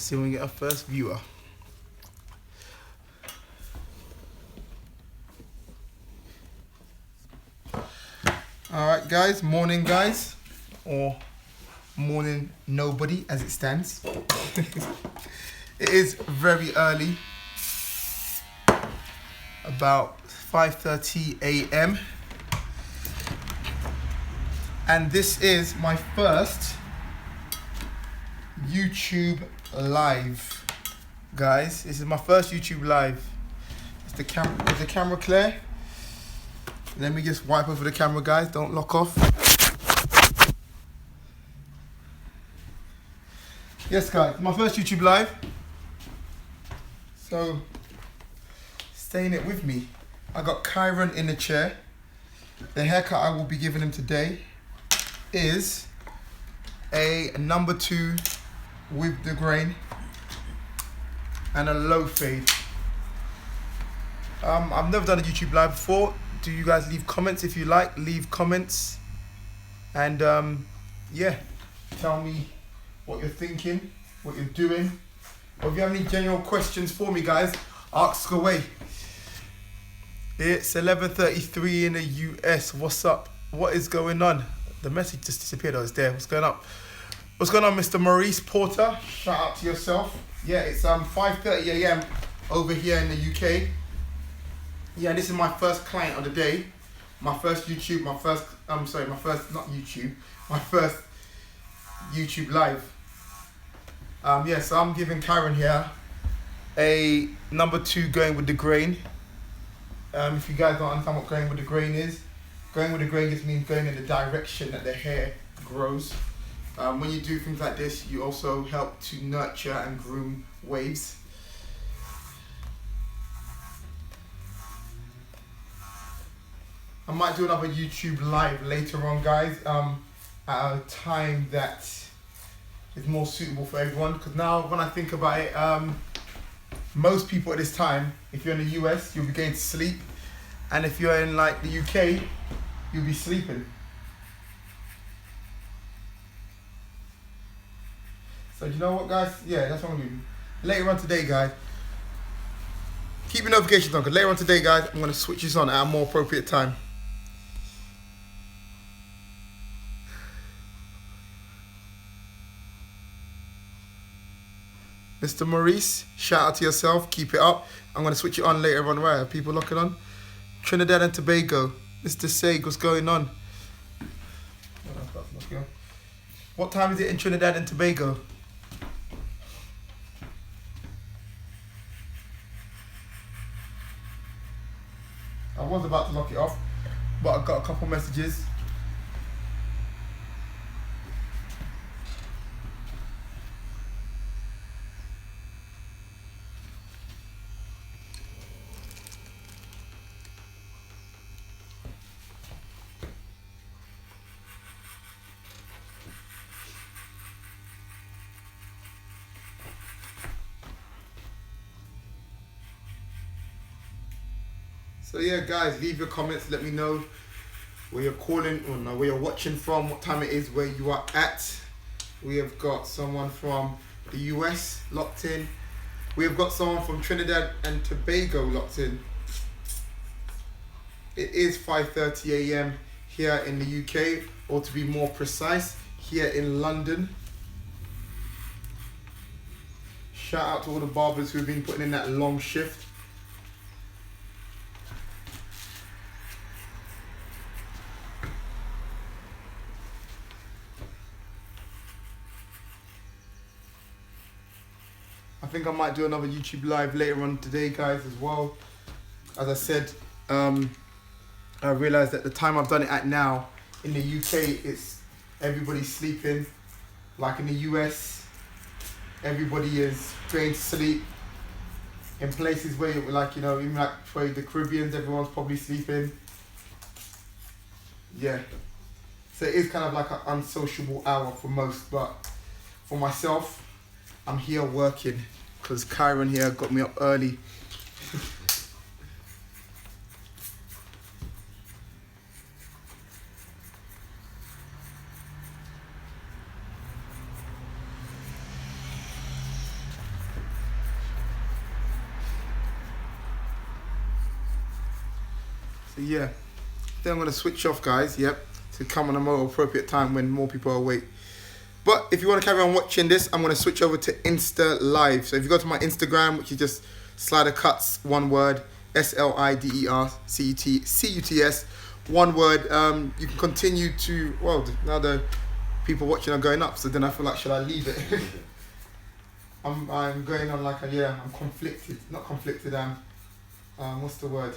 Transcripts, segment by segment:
Let's see when we get our first viewer. Alright guys, morning guys, or morning nobody as it stands. It is very early, about 5:30 a.m. and this is my first YouTube live, guys. This is my first YouTube live. Is the camera clear? Let me just wipe over the camera, guys. Don't lock off. Yes, guys, my first YouTube live. So, stay in it with me. I got Kyron in the chair. The haircut I will be giving him today is a number 2 with the grain and a low fade. I've never done a YouTube live before. Do you guys leave comments if you like? Leave comments. And yeah, tell me what you're thinking, what you're doing. Or if you have any general questions for me, guys, ask away. It's 11:33 in the US. What's up? What is going on? The message just disappeared. Oh, it's there. What's going up? What's going on, Mr. Maurice Porter? Shout out to yourself. Yeah, it's 5:30 a.m. over here in the UK. Yeah, this is my first client of the day. My first YouTube live. Yeah, so I'm giving Karen here a number 2 going with the grain. If you guys don't understand what going with the grain is, going with the grain just means going in the direction that the hair grows. When you do things like this, you also help to nurture and groom waves. I might do another YouTube live later on, guys, at a time that is more suitable for everyone. Because now, when I think about it, most people at this time, if you're in the US, you'll be going to sleep, and if you're in like the UK, you'll be sleeping. So do you know what, guys? Yeah, that's what I'm gonna do. Later on today, guys, keep your notifications on, because later on today, guys, I'm gonna switch this on at a more appropriate time. Mr. Maurice, shout out to yourself. Keep it up. I'm going to switch it on later on. Right, are people locking on? Trinidad and Tobago. Mr. Sag, what's going on? What time is it in Trinidad and Tobago? I was about to lock it off, but I got a couple messages. So yeah, guys, leave your comments. Let me know where you're calling or no, where you're watching from, what time it is, where you are at. We have got someone from the US locked in. We have got someone from Trinidad and Tobago locked in. It is 5:30 a.m. here in the UK, or to be more precise, here in London. Shout out to all the barbers who've been putting in that long shift. I think I might do another YouTube live later on today, guys, as well. As I said, I realised that the time I've done it at now, in the UK, it's everybody's sleeping. Like in the US, everybody is going to sleep. In places where, like, you know, even like where the Caribbeans, everyone's probably sleeping. Yeah. So it is kind of like an unsociable hour for most, but for myself, I'm here working because Kyron here got me up early. So yeah, then I'm gonna switch off, guys. Yep, to come on a more appropriate time when more people are awake. But if you want to carry on watching this, I'm gonna switch over to Insta Live. So if you go to my Instagram, which is just Slidercuts, one word, SLIDERCUTS, one word. You can continue to, well, now the people watching are going up, so then I feel like, should I leave it? I'm going on like I'm conflicted, not conflicted, what's the word?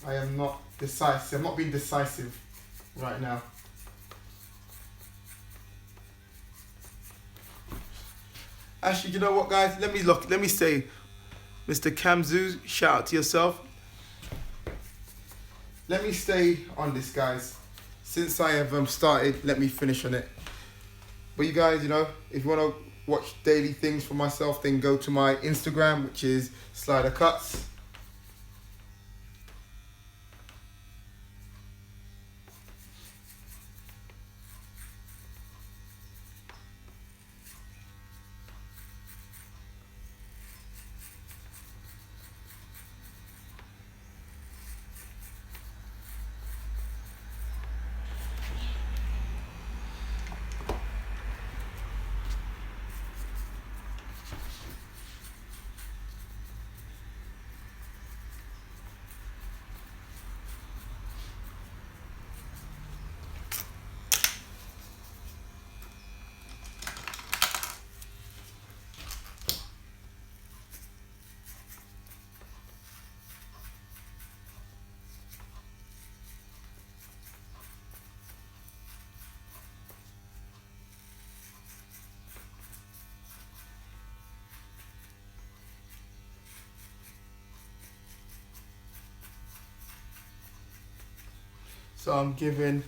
I am not decisive, I'm not being decisive right now. Actually, you know what, guys, let me say, Mr. Kamzu, shout out to yourself. Let me stay on this, guys. Since I have started, let me finish on it. But you guys, you know, if you want to watch daily things for myself, then go to my Instagram, which is Slidercuts. So I'm giving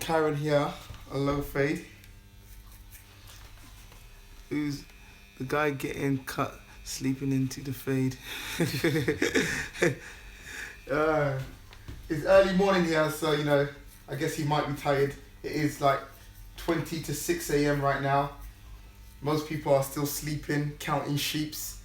Karen here a low fade. Who's the guy getting cut, sleeping into the fade? It's early morning here, so you know, I guess he might be tired. It is like 20 to 6 a.m. right now. Most people are still sleeping, counting sheeps.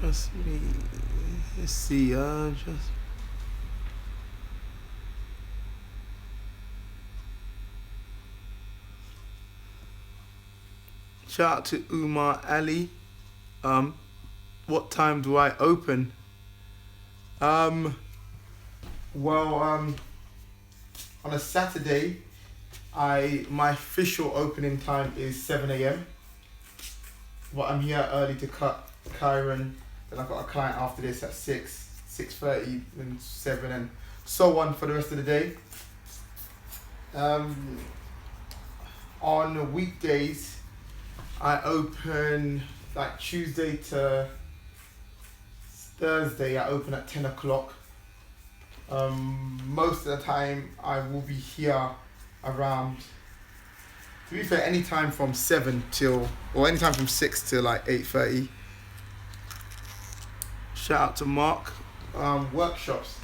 Trust me. Let's see, just. Shout out to Umar Ali. What time do I open? On a Saturday, my official opening time is 7 a.m. But I'm here early to cut Kyron. Then I've got a client after this at 6, 6:30, and 7, and so on for the rest of the day. On weekdays, I open like Tuesday to Thursday. I open at 10 o'clock. Most of the time, I will be here around To be fair, anytime from 7 till, or anytime from 6 till like 8:30. Shout out to Mark. Workshops.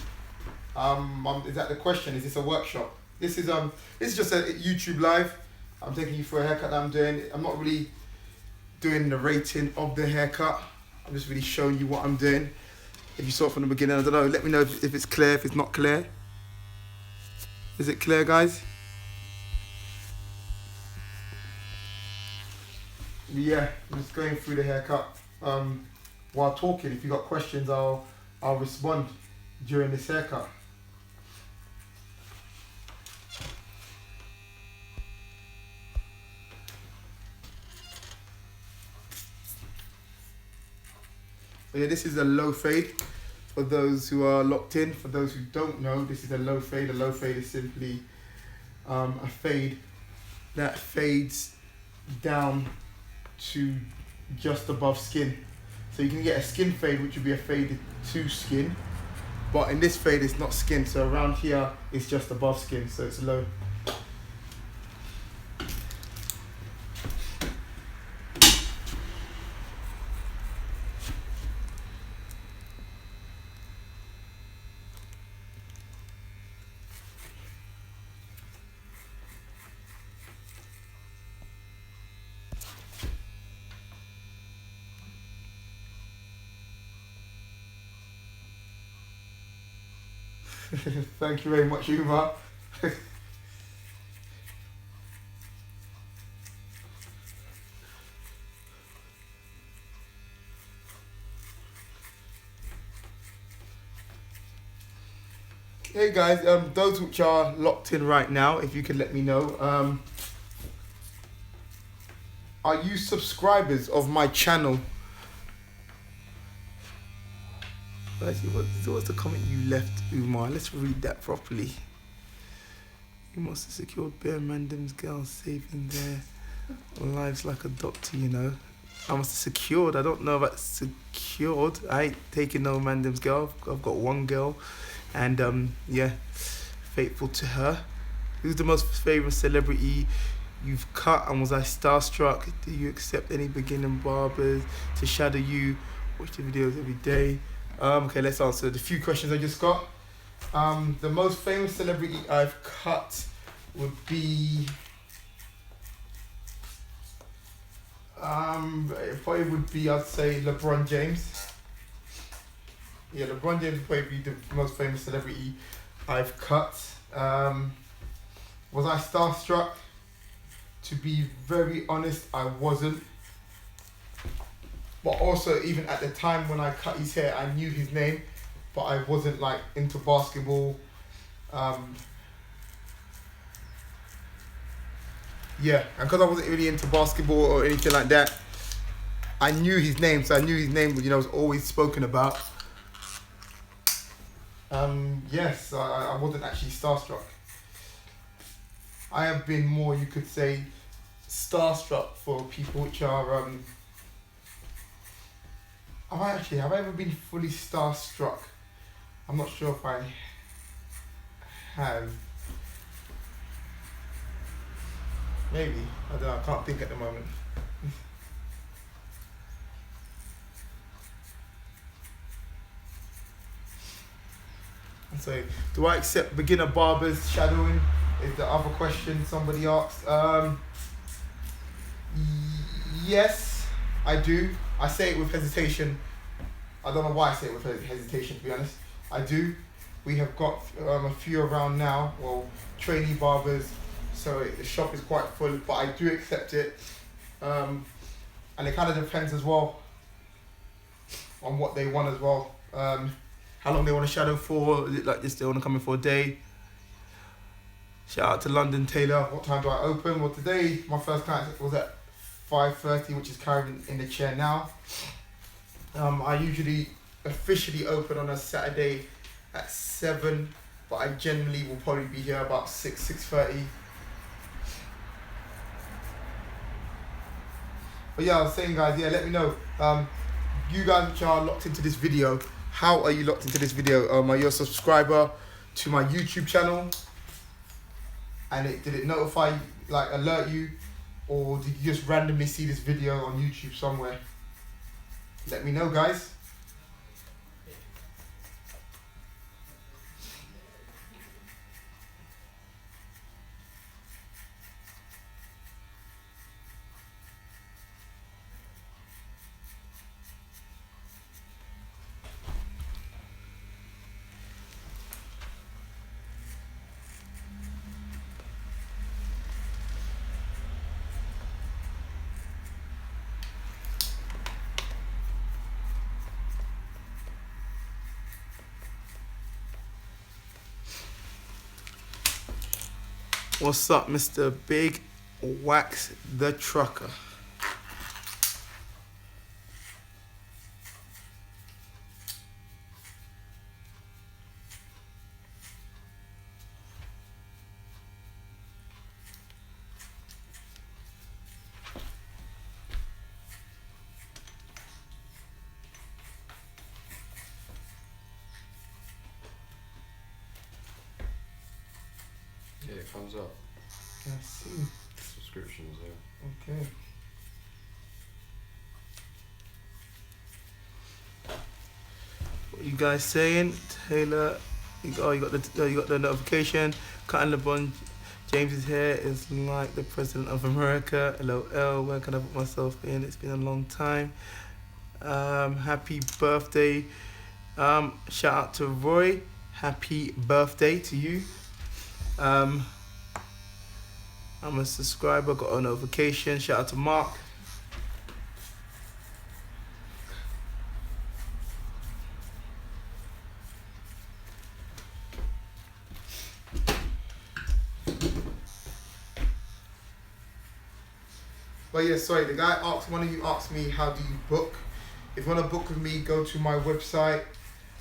Is that the question? Is this a workshop? This is just a YouTube live. I'm taking you for a haircut that I'm doing. I'm not really doing the rating of the haircut. I'm just really showing you what I'm doing. If you saw it from the beginning, I don't know. Let me know if it's clear, if it's not clear. Is it clear, guys? Yeah, I'm just going through the haircut while talking. If you got questions, I'll respond during this haircut. But yeah, this is a low fade for those who are locked in. For those who don't know, this is a low fade. A low fade is simply a fade that fades down to just above skin. So you can get a skin fade, which would be a fade to skin, but in this fade it's not skin, so around here it's just above skin, so it's low. Thank you very much, Umar. Hey guys, those which are locked in right now, if you could let me know, are you subscribers of my channel? Actually, what's the comment you left, Umar? Let's read that properly. You must have secured bare Mandem's girl, saving their lives like a doctor, you know. I must have secured. I don't know about secured. I ain't taking no Mandem's girl. I've got one girl, and yeah, faithful to her. Who's the most famous celebrity you've cut, and was I starstruck? Do you accept any beginning barbers to shadow you? Watch the videos every day. Okay, let's answer the few questions I just got. The most famous celebrity I've cut would be, it probably would be, I'd say, LeBron James. Yeah, LeBron James would probably be the most famous celebrity I've cut. Was I starstruck? To be very honest, I wasn't. But also, even at the time when I cut his hair, I knew his name, but I wasn't like into basketball. Yeah, and because I wasn't really into basketball or anything like that, I knew his name, so I knew his name, you know, was always spoken about. Yes, I wasn't actually starstruck. I have been more, you could say, starstruck for people which are, have I ever been fully starstruck? I'm not sure if I have. Maybe, I don't know, I can't think at the moment. So, do I accept beginner barbers shadowing? Is the other question somebody asked. Yes, I do. I say it with hesitation. I don't know why I say it with hesitation, to be honest. I do. We have got a few around now, well, trainee barbers, so the shop is quite full, but I do accept it. And it kind of depends as well on what they want as well. How long they want to shadow for. Is it like this, they want to come in for a day? Shout out to London Taylor. What time do I open? Well, today my first client was at 5:30, which is currently in the chair now. I usually officially open on a Saturday at 7, but I generally will probably be here about 6:30. But yeah, I was saying, guys, yeah, let me know. You guys which are locked into this video, how are you locked into this video? Are you a subscriber to my YouTube channel? And did it notify, like alert you or did you just randomly see this video on YouTube somewhere? Let me know, guys. What's up, Mr. Big Wax the Trucker? Yeah, it comes up. I see. Subscriptions, yeah. Okay. What you guys saying? Taylor, you got the notification. Cutting the bun. James's hair is like the president of America. LOL. Where can I put myself in? It's been a long time. Happy birthday. Shout out to Roy. Happy birthday to you. I'm a subscriber, got a notification. Shout out to Mark. But yeah, sorry, the guy asked, one of you asked me, how do you book? If you want to book with me, go to my website.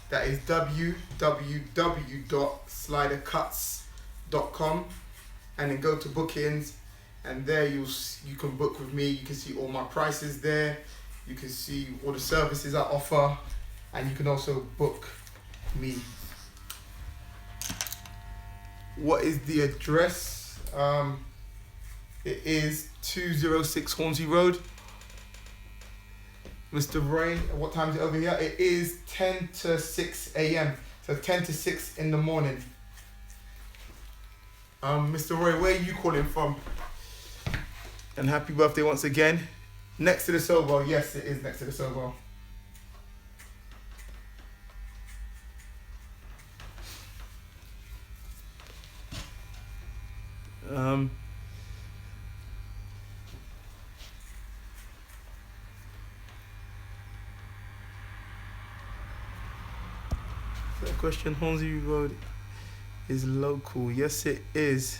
That is www.slidercuts.com, and then go to bookings, and there you can book with me. You can see all my prices there. You can see all the services I offer, and you can also book me. What is the address? It is 206 Hornsey Road. Mr. Roy, what time is it over here? It is 10 to 6 a.m. So 10 to 6 in the morning. Mr. Roy, where are you calling from? And happy birthday once again. Next to the Sobo. Yes, it is next to the Sobo. That question, Hornsey Road is local. Yes, it is.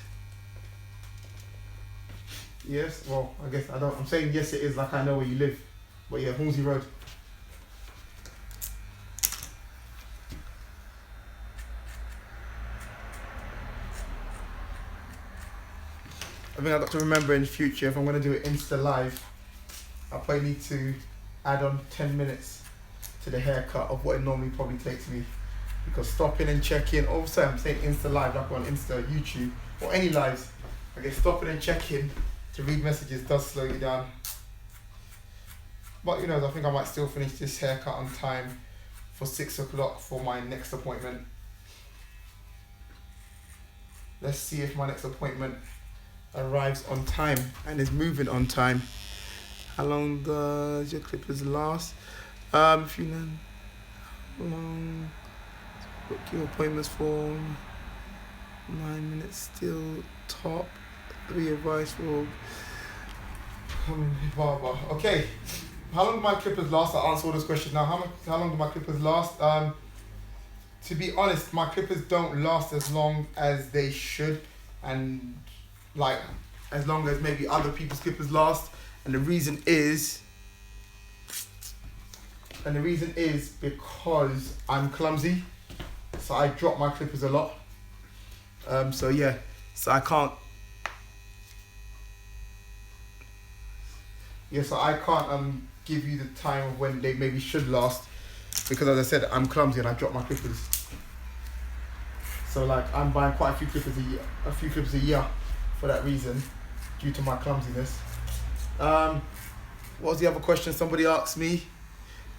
Yes, well, I guess I'm saying yes, it is, like I know where you live. But yeah, Hornsey Road. I think I've got to remember in the future, if I'm going to do it Insta Live, I'll probably need to add on 10 minutes to the haircut of what it normally probably takes me. Because stopping and checking, also I'm saying Insta Live, like on Insta, YouTube, or any lives, I guess stopping and checking to read messages does slow you down. But you know, I think I might still finish this haircut on time for 6 o'clock for my next appointment. Let's see if my next appointment arrives on time and is moving on time. How long does your clippers last? If you know how long, book your appointments for 9 minutes still top. 3 advice for barber. Okay, how long do my clippers last? I'll answer all those questions now. How long do my clippers last? To be honest, my clippers don't last as long as they should, and like as long as maybe other people's clippers last. And the reason is because I'm clumsy, so I drop my clippers a lot. So yeah, so I can't. Yeah, so I can't give you the time of when they maybe should last, because as I said, I'm clumsy and I drop my clippers. So like I'm buying quite a few clippers a year for that reason, due to my clumsiness. What was the other question somebody asked me?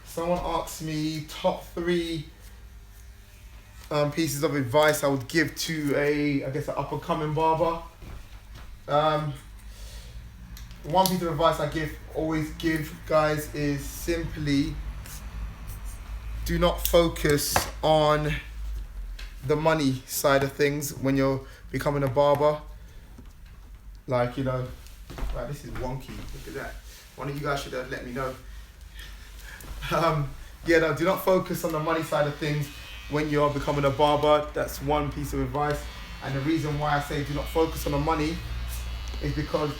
Someone asked me top 3 pieces of advice I would give to an up and coming barber. One piece of advice I always give guys is simply do not focus on the money side of things when you're becoming a barber. Like, wow, this is wonky. Look at that. One of you guys should have let me know. Do not focus on the money side of things when you're becoming a barber. That's one piece of advice. And the reason why I say do not focus on the money is because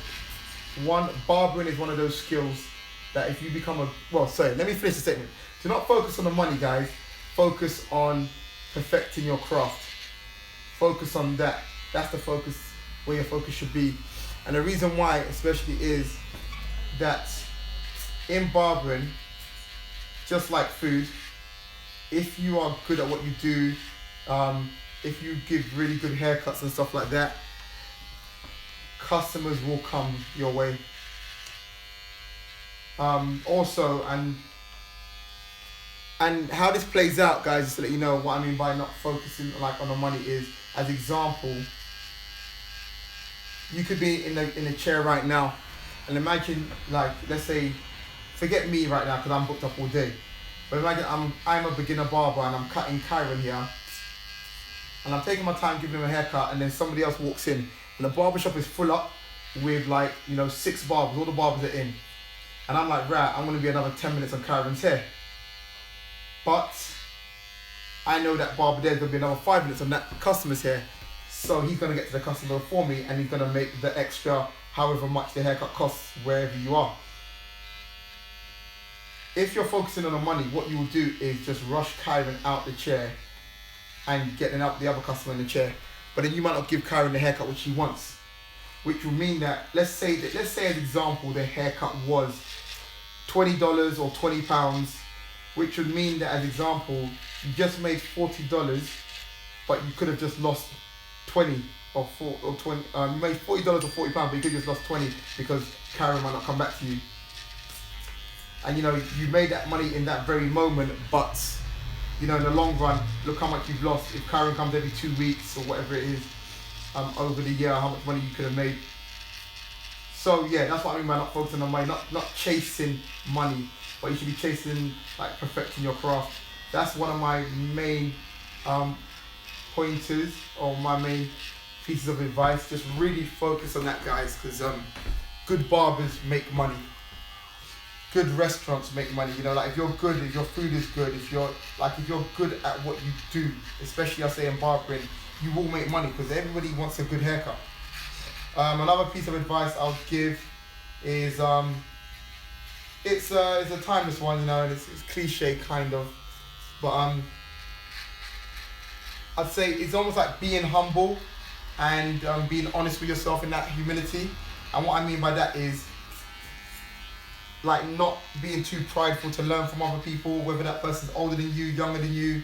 barbering is one of those skills that if you become let me finish the statement. Do not focus on the money, guys. Focus on perfecting your craft. Focus on that. That's the focus, where your focus should be. And the reason why especially is that in barbering, just like food, if you are good at what you do, if you give really good haircuts and stuff like that, customers will come your way. Also, and how this plays out, guys, just to let you know what I mean by not focusing on the money is, as example, you could be in a chair right now, and imagine, let's say, forget me right now because I'm booked up all day, but imagine I'm a beginner barber and I'm cutting Kyron here, and I'm taking my time giving him a haircut, and then somebody else walks in, and the barbershop is full up with 6 barbers, all the barbers are in, and I'm like, right, I'm going to be another 10 minutes on Kyron's hair. But I know that barber there's going to be another 5 minutes on that customer's hair. So he's going to get to the customer before me, and he's going to make the extra however much the haircut costs wherever you are. If you're focusing on the money, what you will do is just rush Kyron out the chair and getting out the other customer in the chair. But then you might not give Kyron the haircut which he wants. Which will mean that, let's say as example, the haircut was $20 or £20, which would mean that, as example, you just made $40, but you could have just lost 20 or 20. You made $40 or £40, but you could have just lost 20 because Karen might not come back to you. And you made that money in that very moment, but in the long run, look how much you've lost. If Karen comes every 2 weeks or whatever it is, over the year, how much money you could have made. So yeah, that's what I mean by not focusing on money, not chasing money, but you should be chasing perfecting your craft. That's one of my main pointers, or my main pieces of advice. Just really focus on that, guys, because good barbers make money. Good restaurants make money. If you're good, if your food is good, if you're good at what you do, especially I say in barbering, you will make money because everybody wants a good haircut. Another piece of advice I'll give is it's a timeless one, and it's cliche kind of, but I'd say it's almost like being humble and being honest with yourself in that humility. And what I mean by that is not being too prideful to learn from other people, whether that person's older than you, younger than you.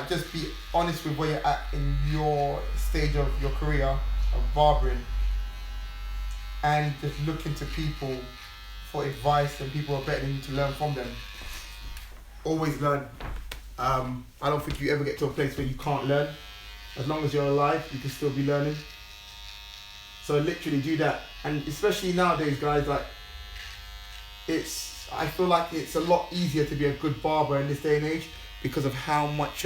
Just be honest with where you're at in your stage of your career of barbering, and just look into people for advice, and people are better than you to learn from them. Always learn. I don't think you ever get to a place where you can't learn. As long as you're alive, you can still be learning. So literally do that. And especially nowadays, guys, I feel like it's a lot easier to be a good barber in this day and age because of how much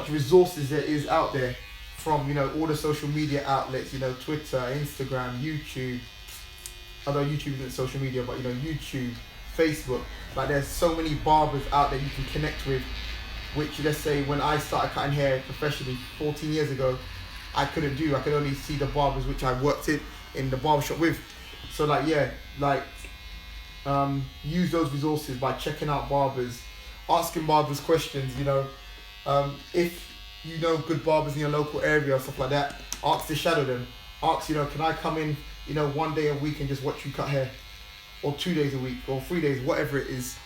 resources there is out there from all the social media outlets, Twitter, Instagram, YouTube. Although YouTube isn't social media, but YouTube, Facebook. There's so many barbers out there you can connect with, which, let's say, when I started cutting hair professionally 14 years ago, I couldn't do. I could only see the barbers which I worked in the barbershop with. So use those resources by checking out barbers, asking barbers questions. If you know good barbers in your local area or stuff like that, ask to shadow them. Ask, can I come in, 1 day a week and just watch you cut hair, or 2 days a week, or 3 days, whatever it is.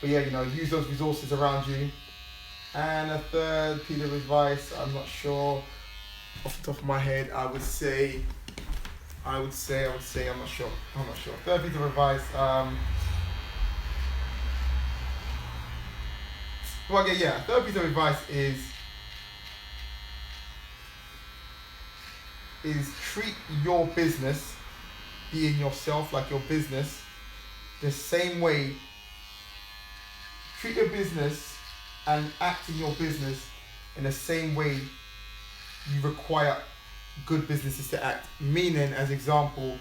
But yeah, use those resources around you. And a third piece of advice, I'm not sure off the top of my head, I would say I would say, I'm not sure. Third piece of advice, third piece of advice is treat your business, being yourself, like your business, the same way. Treat your business and act in your business in the same way you require good businesses to act. Meaning, as example,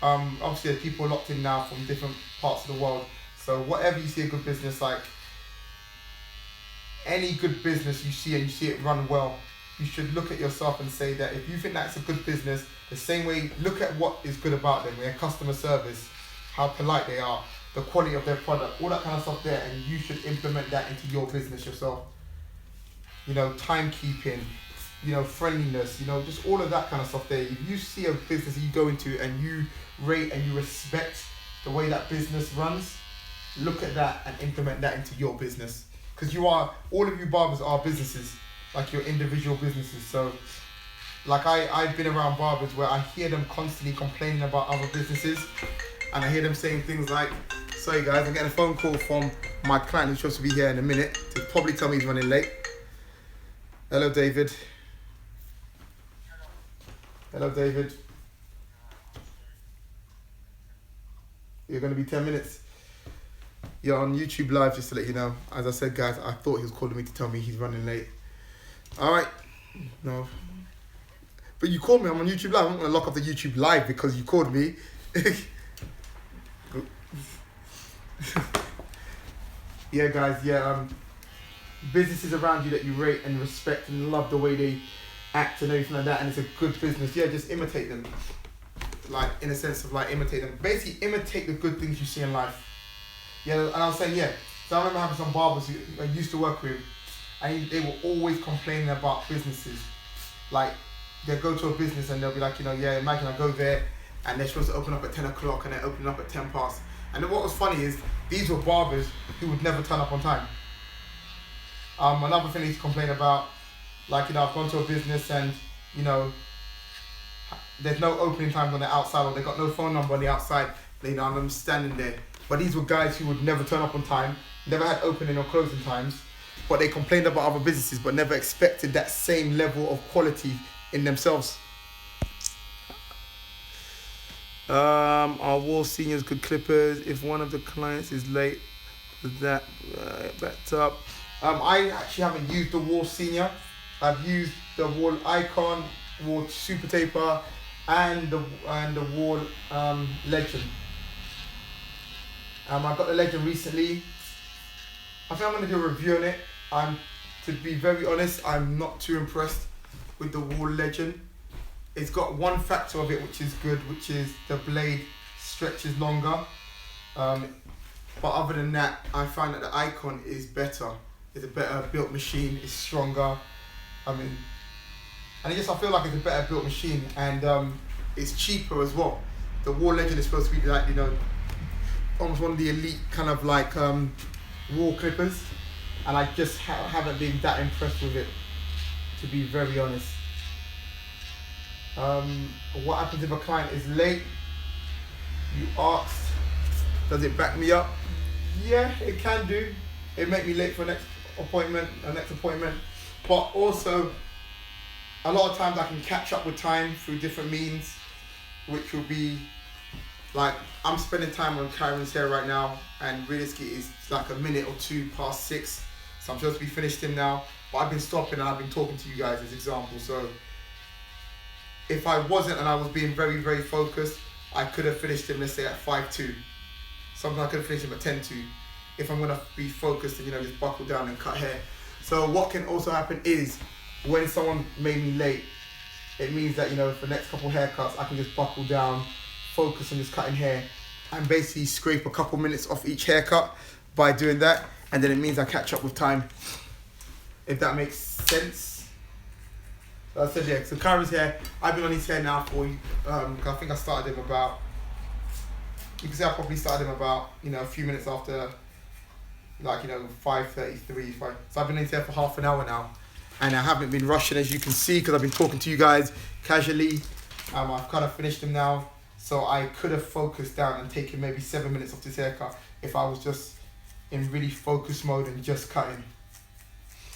obviously there's people locked in now from different parts of the world. So whatever you see a good business, like any good business you see and you see it run well, you should look at yourself and say that if you think that's a good business, the same way, look at what is good about them, their customer service, how polite they are, the quality of their product, all that kind of stuff there, and you should implement that into your business yourself. You know, timekeeping, you know, friendliness, you know, just all of that kind of stuff there. If you see a business that you go into and you rate and you respect the way that business runs, look at that and implement that into your business. Because all of you barbers are businesses, like your individual businesses. So, like I've been around barbers where I hear them constantly complaining about other businesses, and I hear them saying things like, sorry guys, I'm getting a phone call from my client who's supposed to be here in a minute to probably tell me he's running late. Hello, David. Hello, David. You're going to be 10 minutes. You're on YouTube Live, just to let you know. As I said, guys, I thought he was calling me to tell me he's running late. All right. No. But you called me. I'm on YouTube Live. I'm not going to lock up the YouTube Live because you called me. Yeah, guys. Yeah. Businesses around you that you rate and respect and love the way they act and everything like that, and it's a good business. Yeah, just imitate them. Like, in a sense of like imitate them. Basically, imitate the good things you see in life. Yeah, and I was saying, yeah. So I remember having some barbers who I used to work with, and they were always complaining about businesses. Like, they'll go to a business and they'll be like, you know, yeah, imagine I go there and they're supposed to open up at 10 o'clock and they're opening up at 10 past. And then what was funny is, these were barbers who would never turn up on time. Another thing he's complain about, like, you know, I've gone to a business and, you know, there's no opening times on the outside, or they got no phone number on the outside, you know, and I'm standing there. But these were guys who would never turn up on time, never had opening or closing times, but they complained about other businesses, but never expected that same level of quality in themselves. Are wall seniors good clippers? If one of the clients is late, is that backed up? I actually haven't used the wall senior. I've used the wall icon, wall super taper, and the wall legend. I got the legend recently. I think I'm gonna do a review on it. To be very honest, I'm not too impressed with the wall legend. It's got one factor of it which is good, which is the blade stretches longer. But other than that, I find that the icon is better. It's a better built machine. It's stronger. I mean, and I feel like it's a better built machine, and it's cheaper as well. The wall legend is supposed to be like, you know, almost one of the elite kind of like wall clippers, and I just haven't been that impressed with it, to be very honest. What happens if a client is late? You asked, does it back me up? Yeah, it can do. It make me late for a next appointment, but also a lot of times I can catch up with time through different means, which will be like, I'm spending time on Kyron's hair right now, and realistically it's like a minute or two past 6, so I'm supposed to be finished him now, but I've been stopping and I've been talking to you guys as example. So if I wasn't and I was being very, very focused, I could have finished him, let's say at 5:02. Sometimes I could have finished him at 10:02 if I'm gonna be focused and, you know, just buckle down and cut hair. So what can also happen is, when someone made me late, it means that, you know, for the next couple haircuts, I can just buckle down, focus on just cutting hair, and basically scrape a couple minutes off each haircut by doing that, and then it means I catch up with time, if that makes sense. So I said, yeah, so Kyron's hair, I've been on his hair now for, I think I started him about, you can say I probably started him about, you know, a few minutes after, like, you know, 5:33, so I've been on his hair for half an hour now, and I haven't been rushing, as you can see, because I've been talking to you guys casually, I've kind of finished them now, so I could have focused down and taken maybe 7 minutes off this haircut if I was just in really focus mode and just cutting.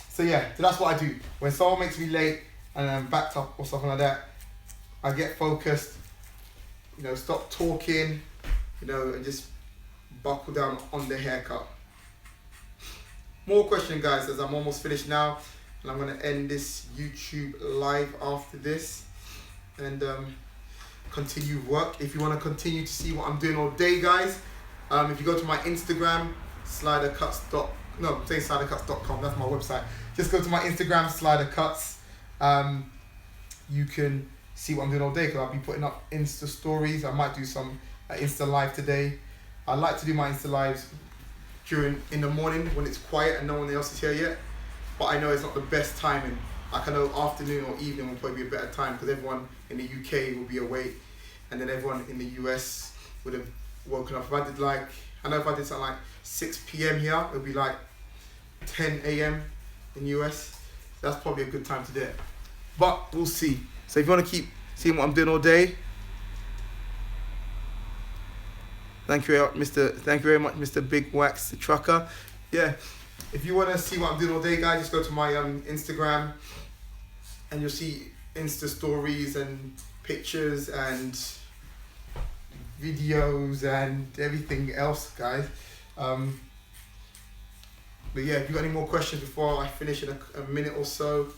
So yeah, so that's what I do. When someone makes me late and I'm backed up or something like that, I get focused, you know, stop talking, you know, and just buckle down on the haircut. More question, guys, as I'm almost finished now, and I'm gonna end this YouTube live after this and continue work. If you want to continue to see what I'm doing all day, guys, if you go to my Instagram, slidercuts.com, that's my website. Just go to my Instagram, slidercuts. You can see what I'm doing all day, because I'll be putting up Insta stories. I might do some Insta live today. I like to do my Insta lives in the morning when it's quiet and no one else is here yet, but I know it's not the best timing. Like, I know afternoon or evening will probably be a better time, because everyone in the UK will be awake, and then everyone in the US would have woken up. If I did if I did something like 6 p.m. here, it would be like 10 a.m. in US. That's probably a good time to do it, but we'll see. So if you want to keep seeing what I'm doing all day, thank you very much, Mr. Big Wax the Trucker. Yeah, if you want to see what I'm doing all day, guys, just go to my Instagram, and you'll see Insta stories and pictures and videos and everything else, guys. But yeah, if you got any more questions before I finish in a minute or so,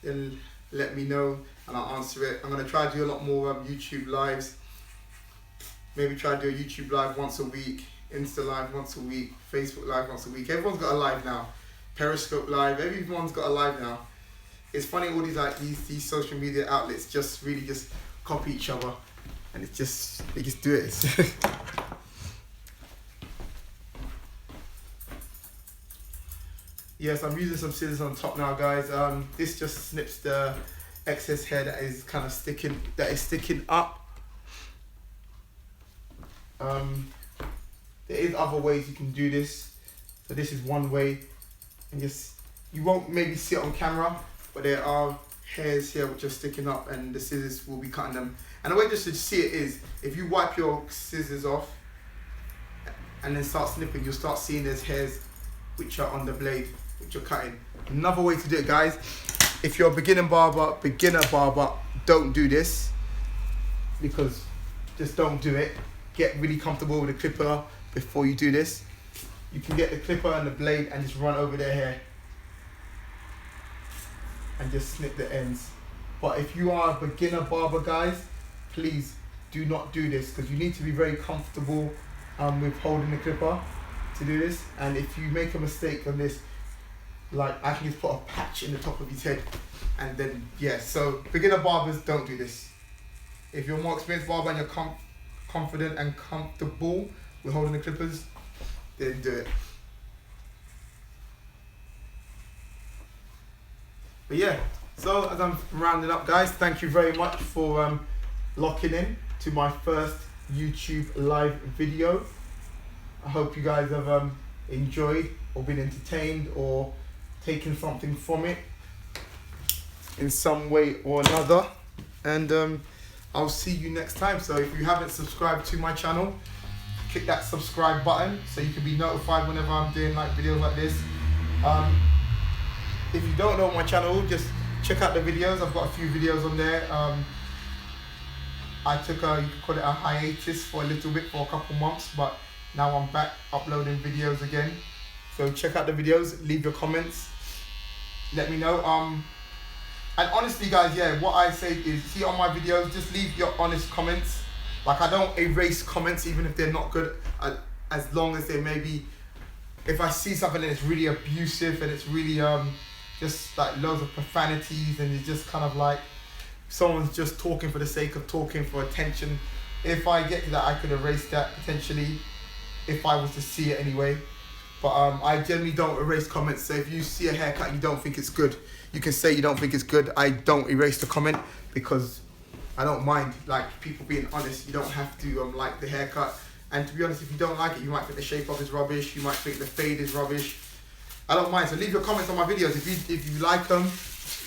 then let me know and I'll answer it. I'm going to try to do a lot more YouTube lives. Maybe try to do a YouTube live once a week, Insta live once a week, Facebook live once a week. Everyone's got a live now. Periscope live, everyone's got a live now. It's funny, all these social media outlets just really just copy each other, and they just do it. Yes, I'm using some scissors on top now, guys. This just snips the excess hair that is kind of sticking up. There is other ways you can do this. So this is one way, and you won't maybe see it on camera, but there are hairs here which are sticking up, and the scissors will be cutting them. And the way just to see it is, if you wipe your scissors off and then start snipping, you'll start seeing there's hairs which are on the blade which you're cutting. Another way to do it, guys, if you're a beginner barber, don't do this, because just don't do it. Get really comfortable with the clipper before you do this. You can get the clipper and the blade and just run over their hair and just snip the ends. But if you are a beginner barber, guys, please do not do this, because you need to be very comfortable with holding the clipper to do this. And if you make a mistake on this, like, I can just put a patch in the top of his head, and then yeah. So beginner barbers, don't do this. If you're a more experienced barber and you're confident and comfortable with holding the clippers, then do it. But yeah, so as I'm rounding up, guys, thank you very much for locking in to my first YouTube live video. I hope you guys have enjoyed or been entertained or taken something from it in some way or another, and I'll see you next time. So if you haven't subscribed to my channel, click that subscribe button so you can be notified whenever I'm doing like videos like this. If you don't know my channel, just check out the videos. I've got a few videos on there. I took you could call it a hiatus for a little bit, for a couple months, but now I'm back uploading videos again. So check out the videos, leave your comments, let me know. And honestly, guys, yeah, what I say is, see on my videos, just leave your honest comments. Like, I don't erase comments even if they're not good, as long as they maybe, if I see something that is really abusive and it's really just like loads of profanities, and it's just kind of like someone's just talking for the sake of talking for attention. If I get to that, I could erase that potentially if I was to see it anyway. But I generally don't erase comments. So if you see a haircut and you don't think it's good, you can say you don't think it's good. I don't erase the comment, because I don't mind, like, people being honest. You don't have to like the haircut. And to be honest, if you don't like it, you might think the shape of it is rubbish. You might think the fade is rubbish. I don't mind. So leave your comments on my videos. If you like them,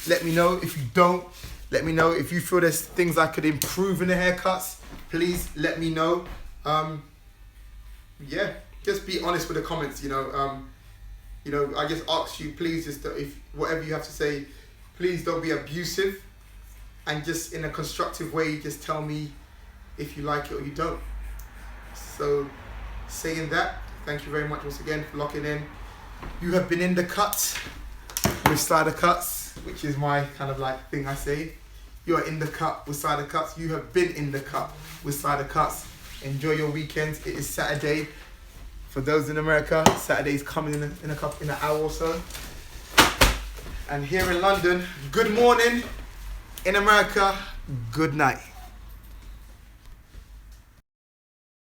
let me know. If you don't, Let me know if you feel there's things I could improve in the haircuts. Please let me know. Yeah, just be honest with the comments. I just ask you, please, just if whatever you have to say, please don't be abusive, and just in a constructive way, just tell me if you like it or you don't. So, saying that, thank you very much once again for locking in. You have been in the cut with Slidercuts, which is my kind of like thing I say. You are in the cut with Slidercuts. You have been in the cut with Slidercuts. Enjoy your weekends. It is Saturday. For those in America, Saturday's coming in an hour or so. And here in London, good morning. In America, good night.